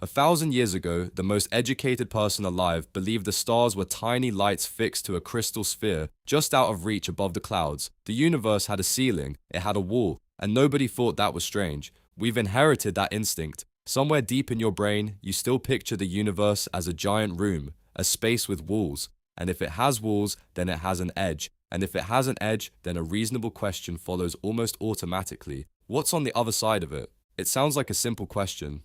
1,000 years ago, the most educated person alive believed the stars were tiny lights fixed to a crystal sphere just out of reach above the clouds. The universe had a ceiling, it had a wall, and nobody thought that was strange. We've inherited that instinct. Somewhere deep in your brain, you still picture the universe as a giant room, a space with walls. And if it has walls, then it has an edge. And if it has an edge, then a reasonable question follows almost automatically. What's on the other side of it? It sounds like a simple question.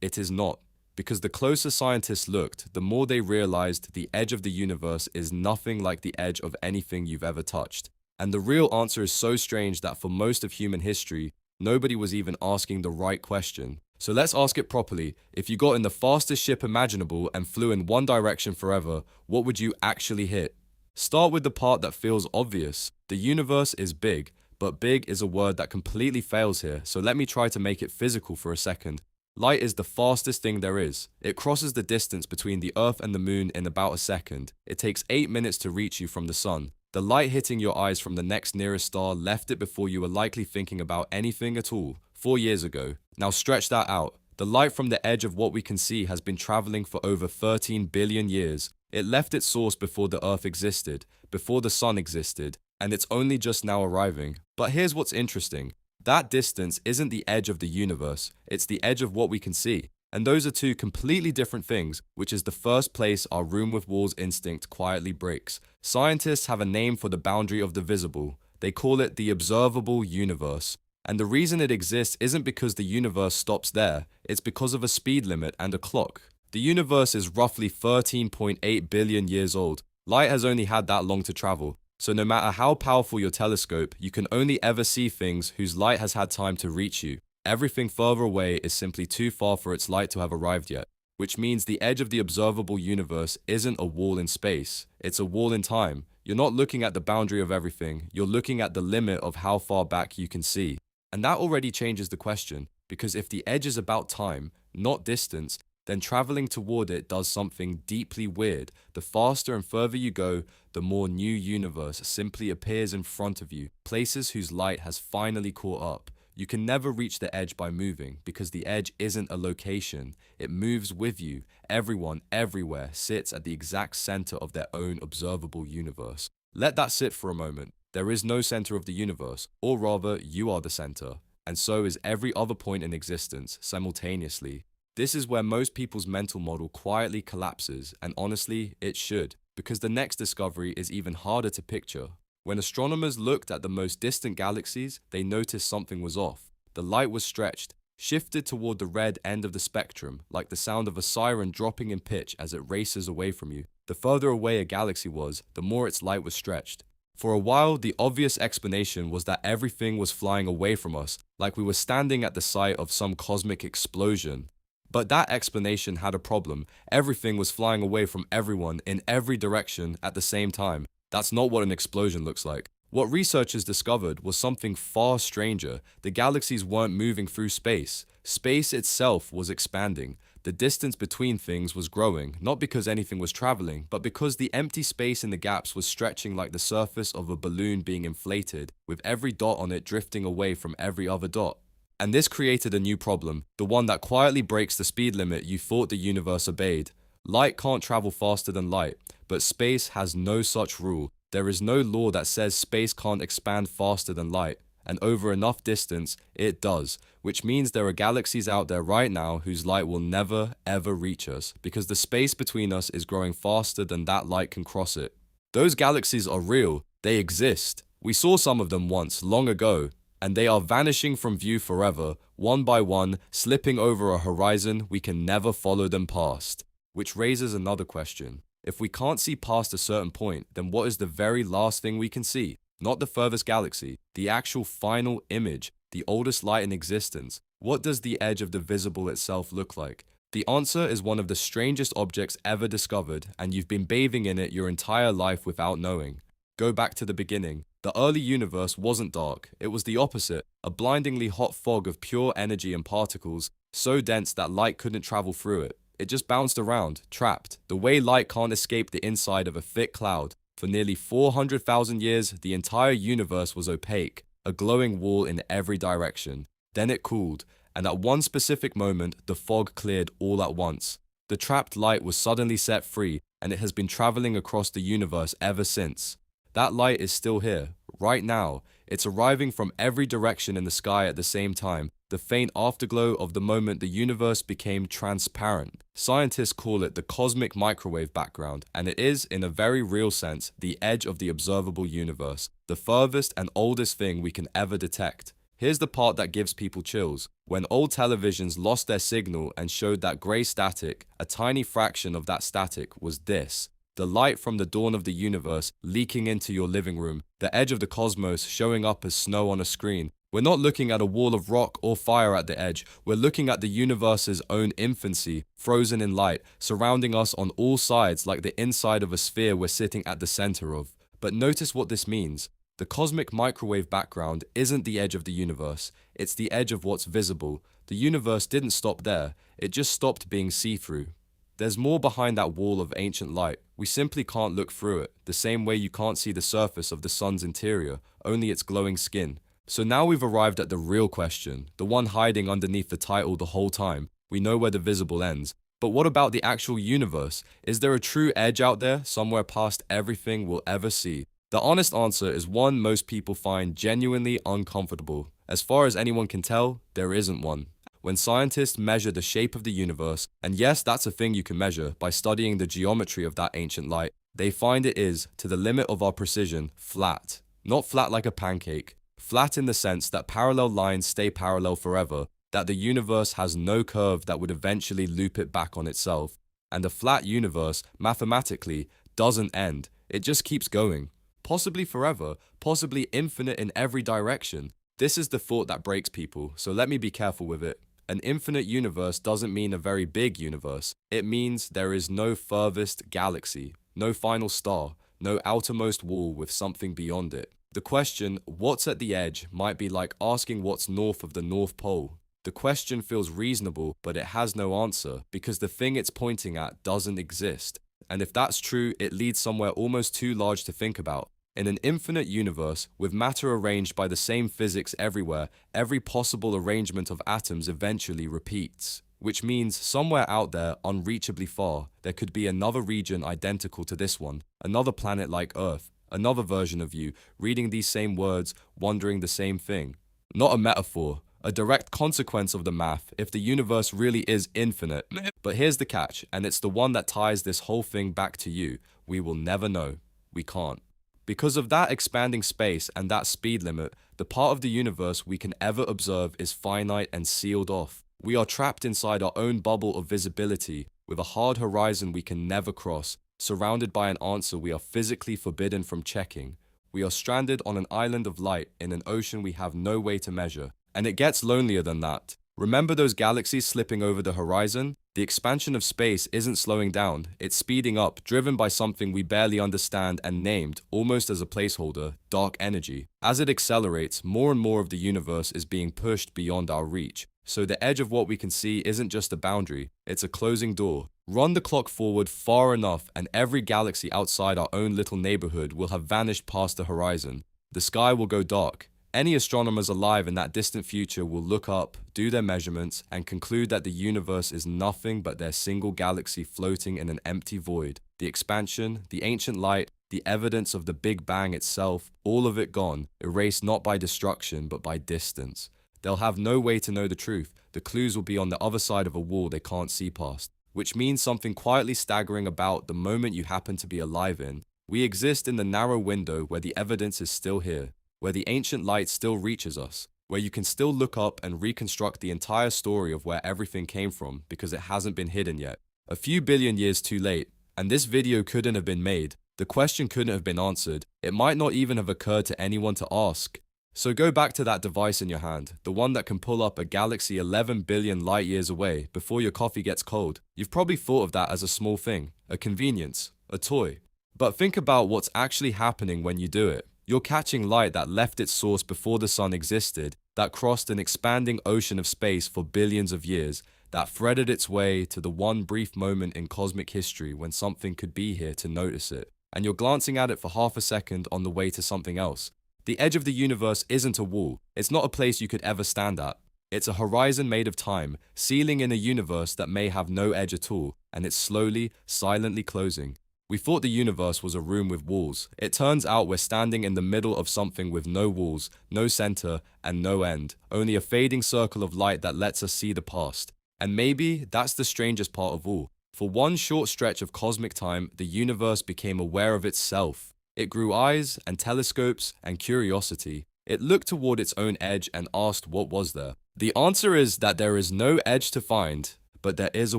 It is not. Because the closer scientists looked, the more they realized the edge of the universe is nothing like the edge of anything you've ever touched. And the real answer is so strange that for most of human history, nobody was even asking the right question. So let's ask it properly. If you got in the fastest ship imaginable and flew in one direction forever, what would you actually hit? Start with the part that feels obvious. The universe is big, but big is a word that completely fails here, so let me try to make it physical for a second. Light is the fastest thing there is. It crosses the distance between the Earth and the Moon in about a second. It takes 8 minutes to reach you from the Sun. The light hitting your eyes from the next nearest star left it before you were likely thinking about anything at all, 4 years ago. Now stretch that out. The light from the edge of what we can see has been traveling for over 13 billion years. It left its source before the Earth existed, before the Sun existed, and it's only just now arriving. But here's what's interesting. That distance isn't the edge of the universe, it's the edge of what we can see. And those are two completely different things, which is the first place our room with walls instinct quietly breaks. Scientists have a name for the boundary of the visible. They call it the observable universe. And the reason it exists isn't because the universe stops there, it's because of a speed limit and a clock. The universe is roughly 13.8 billion years old. Light has only had that long to travel. So no matter how powerful your telescope, you can only ever see things whose light has had time to reach you. Everything further away is simply too far for its light to have arrived yet, which means the edge of the observable universe isn't a wall in space, it's a wall in time. You're not looking at the boundary of everything, you're looking at the limit of how far back you can see. And that already changes the question, because if the edge is about time, not distance, then traveling toward it does something deeply weird. The faster and further you go, the more new universe simply appears in front of you, places whose light has finally caught up. You can never reach the edge by moving, because the edge isn't a location, it moves with you. Everyone, everywhere, sits at the exact center of their own observable universe. Let that sit for a moment. There is no center of the universe, or rather, you are the center, and so is every other point in existence, simultaneously. This is where most people's mental model quietly collapses, and honestly, it should, because the next discovery is even harder to picture. When astronomers looked at the most distant galaxies, they noticed something was off. The light was stretched, shifted toward the red end of the spectrum, like the sound of a siren dropping in pitch as it races away from you. The further away a galaxy was, the more its light was stretched. For a while, the obvious explanation was that everything was flying away from us, like we were standing at the site of some cosmic explosion. But that explanation had a problem. Everything was flying away from everyone in every direction at the same time. That's not what an explosion looks like. What researchers discovered was something far stranger. The galaxies weren't moving through space. Space itself was expanding. The distance between things was growing, not because anything was traveling, but because the empty space in the gaps was stretching like the surface of a balloon being inflated, with every dot on it drifting away from every other dot. And this created a new problem, the one that quietly breaks the speed limit you thought the universe obeyed. Light can't travel faster than light, but space has no such rule. There is no law that says space can't expand faster than light, and over enough distance, it does, which means there are galaxies out there right now whose light will never, ever reach us, because the space between us is growing faster than that light can cross it. Those galaxies are real, they exist. We saw some of them once, long ago, and they are vanishing from view forever, one by one, slipping over a horizon we can never follow them past. Which raises another question. If we can't see past a certain point, then what is the very last thing we can see? Not the furthest galaxy, the actual final image, the oldest light in existence. What does the edge of the visible itself look like? The answer is one of the strangest objects ever discovered, and you've been bathing in it your entire life without knowing. Go back to the beginning. The early universe wasn't dark, it was the opposite, a blindingly hot fog of pure energy and particles, so dense that light couldn't travel through it. It just bounced around, trapped, the way light can't escape the inside of a thick cloud. For nearly 400,000 years, the entire universe was opaque, a glowing wall in every direction. Then it cooled, and at one specific moment, the fog cleared all at once. The trapped light was suddenly set free, and it has been traveling across the universe ever since. That light is still here, right now. It's arriving from every direction in the sky at the same time, the faint afterglow of the moment the universe became transparent. Scientists call it the cosmic microwave background, and it is, in a very real sense, the edge of the observable universe, the furthest and oldest thing we can ever detect. Here's the part that gives people chills. When old televisions lost their signal and showed that grey static, a tiny fraction of that static was this. The light from the dawn of the universe leaking into your living room, the edge of the cosmos showing up as snow on a screen. We're not looking at a wall of rock or fire at the edge, we're looking at the universe's own infancy, frozen in light, surrounding us on all sides like the inside of a sphere we're sitting at the center of. But notice what this means. The cosmic microwave background isn't the edge of the universe, it's the edge of what's visible. The universe didn't stop there, it just stopped being see-through. There's more behind that wall of ancient light. We simply can't look through it, the same way you can't see the surface of the sun's interior, only its glowing skin. So now we've arrived at the real question, the one hiding underneath the title the whole time. We know where the visible ends. But what about the actual universe? Is there a true edge out there, somewhere past everything we'll ever see? The honest answer is one most people find genuinely uncomfortable. As far as anyone can tell, there isn't one. When scientists measure the shape of the universe, and yes, that's a thing you can measure by studying the geometry of that ancient light, they find it is, to the limit of our precision, flat. Not flat like a pancake. Flat in the sense that parallel lines stay parallel forever, that the universe has no curve that would eventually loop it back on itself. And a flat universe, mathematically, doesn't end. It just keeps going. Possibly forever, possibly infinite in every direction. This is the thought that breaks people, so let me be careful with it. An infinite universe doesn't mean a very big universe. It means there is no furthest galaxy, no final star, no outermost wall with something beyond it. The question, what's at the edge, might be like asking what's north of the North Pole. The question feels reasonable, but it has no answer, because the thing it's pointing at doesn't exist. And if that's true, it leads somewhere almost too large to think about. In an infinite universe, with matter arranged by the same physics everywhere, every possible arrangement of atoms eventually repeats. Which means somewhere out there, unreachably far, there could be another region identical to this one, another planet like Earth, another version of you, reading these same words, wondering the same thing. Not a metaphor, a direct consequence of the math, if the universe really is infinite. But here's the catch, and it's the one that ties this whole thing back to you. We will never know. We can't. Because of that expanding space and that speed limit, the part of the universe we can ever observe is finite and sealed off. We are trapped inside our own bubble of visibility, with a hard horizon we can never cross, surrounded by an answer we are physically forbidden from checking. We are stranded on an island of light in an ocean we have no way to measure. And it gets lonelier than that. Remember those galaxies slipping over the horizon? The expansion of space isn't slowing down, it's speeding up, driven by something we barely understand and named, almost as a placeholder, dark energy. As it accelerates, more and more of the universe is being pushed beyond our reach. So the edge of what we can see isn't just a boundary, it's a closing door. Run the clock forward far enough and every galaxy outside our own little neighborhood will have vanished past the horizon. The sky will go dark. Any astronomers alive in that distant future will look up, do their measurements, and conclude that the universe is nothing but their single galaxy floating in an empty void. The expansion, the ancient light, the evidence of the Big Bang itself, all of it gone, erased not by destruction but by distance. They'll have no way to know the truth. The clues will be on the other side of a wall they can't see past. Which means something quietly staggering about the moment you happen to be alive in. We exist in the narrow window where the evidence is still here, where the ancient light still reaches us, where you can still look up and reconstruct the entire story of where everything came from because it hasn't been hidden yet. A few billion years too late, and this video couldn't have been made. The question couldn't have been answered. It might not even have occurred to anyone to ask. So go back to that device in your hand, the one that can pull up a galaxy 11 billion light years away before your coffee gets cold. You've probably thought of that as a small thing, a convenience, a toy. But think about what's actually happening when you do it. You're catching light that left its source before the sun existed, that crossed an expanding ocean of space for billions of years, that threaded its way to the one brief moment in cosmic history when something could be here to notice it. And you're glancing at it for half a second on the way to something else. The edge of the universe isn't a wall. It's not a place you could ever stand at. It's a horizon made of time, sealing in a universe that may have no edge at all, and it's slowly, silently closing. We thought the universe was a room with walls. It turns out we're standing in the middle of something with no walls, no center, and no end, only a fading circle of light that lets us see the past. And maybe that's the strangest part of all. For one short stretch of cosmic time, the universe became aware of itself. It grew eyes and telescopes and curiosity. It looked toward its own edge and asked what was there. The answer is that there is no edge to find, but there is a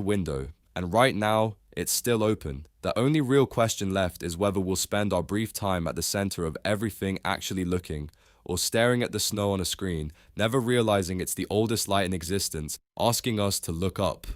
window. And right now, it's still open. The only real question left is whether we'll spend our brief time at the center of everything actually looking, or staring at the snow on a screen, never realizing it's the oldest light in existence, asking us to look up.